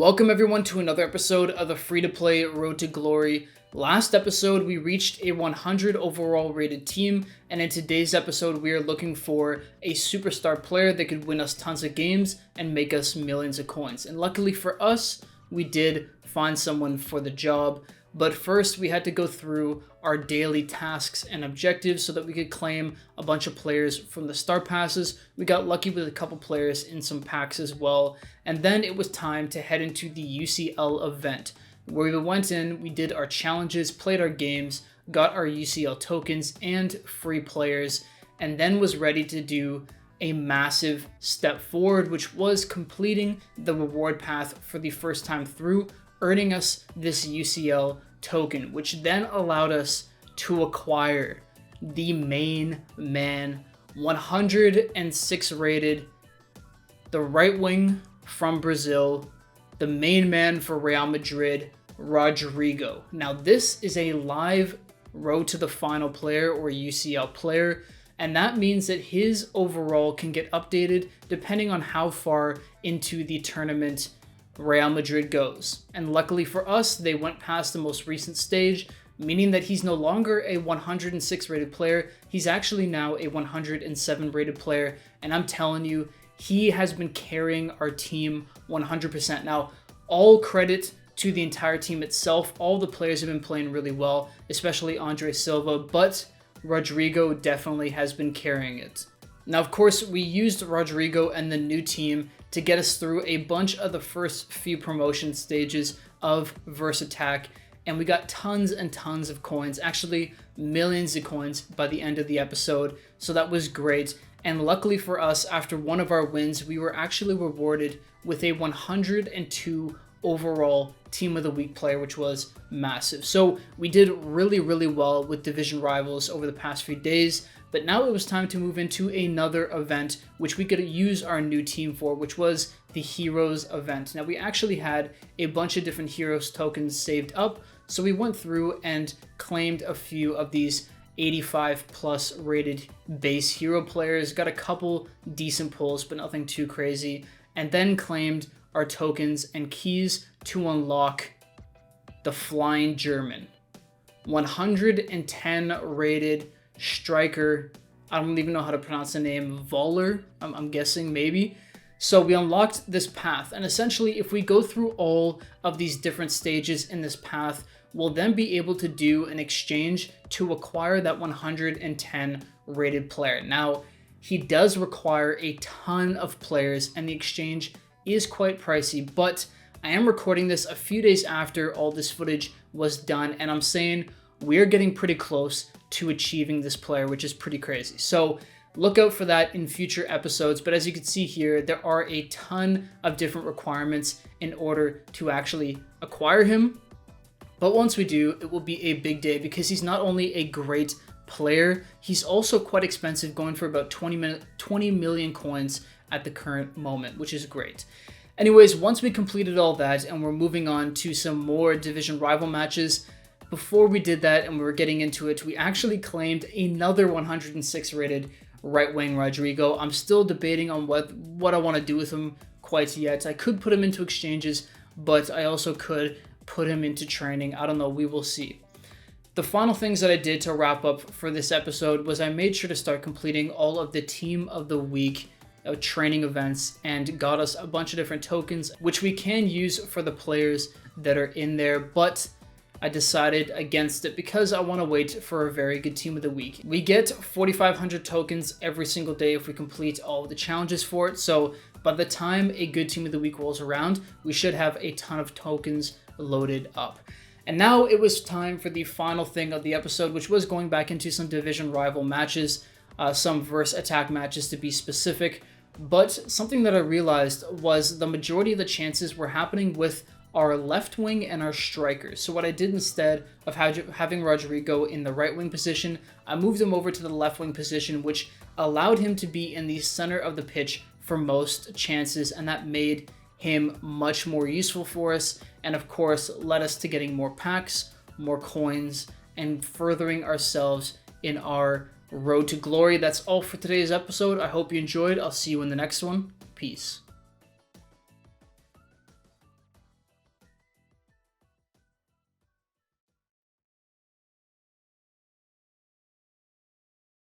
Welcome everyone to another episode of the free-to-play Road to Glory. Last episode we reached a 100 overall rated team, and in today's episode we are looking for a superstar player that could win us tons of games and make us millions of coins. And luckily for us, we did find someone for the job. But first we had to go through our daily tasks and objectives so that we could claim a bunch of players from the star passes. We got lucky with a couple players in some packs as well. And then it was time to head into the UCL event, where we went in, we did our challenges, played our games, got our UCL tokens and free players, and then was ready to do a massive step forward, which was completing the reward path for the first time through, earning us this UCL token, which then allowed us to acquire the main man, 106 rated, the right wing from Brazil, the main man for Real Madrid, Rodrigo. Now this is a live road to the final player or UCL player, and that means that his overall can get updated depending on how far into the tournament Real Madrid goes. And luckily for us, they went past the most recent stage, meaning that he's no longer a 106 rated player. He's actually now a 107 rated player, and I'm telling you, he has been carrying our team 100%. Now, all credit to the entire team itself. All the players have been playing really well, especially Andre Silva, but Rodrigo definitely has been carrying it. Now, of course, we used Rodrigo and the new team to get us through a bunch of the first few promotion stages of Verse Attack, and we got tons and tons of coins, actually millions of coins by the end of the episode, so that was great. And luckily for us, after one of our wins, we were actually rewarded with a 102 overall Team of the Week player, which was massive. So we did really well with division rivals over the past few days, but now it was time to move into another event which we could use our new team for, which was the Heroes event. Now we actually had a bunch of different Heroes tokens saved up, so we went through and claimed a few of these 85 plus rated base hero players, got a couple decent pulls but nothing too crazy, and then claimed our tokens and keys to unlock the Flying German, 110 rated striker. I don't even know how to pronounce the name. Voller, I'm guessing, maybe. So we unlocked this path, and essentially if we go through all of these different stages in this path, we'll then be able to do an exchange to acquire that 110 rated player. Now, he does require a ton of players, and the exchange is quite pricey, but I am recording this a few days after all this footage was done, and I'm saying we're getting pretty close to achieving this player, which is pretty crazy. So look out for that in future episodes. But as you can see here, there are a ton of different requirements in order to actually acquire him. But once we do, it will be a big day, because he's not only a great player, he's also quite expensive, going for about 20 million coins at the current moment, which is great. Anyways, once we completed all that and we're moving on to some more division rival matches, before we did that and we were getting into it, we actually claimed another 106 rated right wing Rodrigo. I'm still debating on what I want to do with him quite yet. I could put him into exchanges, but I also could put him into training. I don't know, we will see. The final things that I did to wrap up for this episode was I made sure to start completing all of the Team of the Week training events and got us a bunch of different tokens, which we can use for the players that are in there, but I decided against it because I want to wait for a very good Team of the Week. We get 4,500 tokens every single day if we complete all of the challenges for it, so by the time a good Team of the Week rolls around, we should have a ton of tokens loaded up. And now it was time for the final thing of the episode, which was going back into some division rival matches, some verse attack matches to be specific. But something that I realized was the majority of the chances were happening with our left wing and our strikers. So what I did, instead of having Rodrigo in the right wing position, I moved him over to the left wing position, which allowed him to be in the center of the pitch for most chances, and that made him much more useful for us, and of course led us to getting more packs, more coins, and furthering ourselves in our road to glory. That's all for today's episode. I hope you enjoyed. I'll see you in the next one. Peace.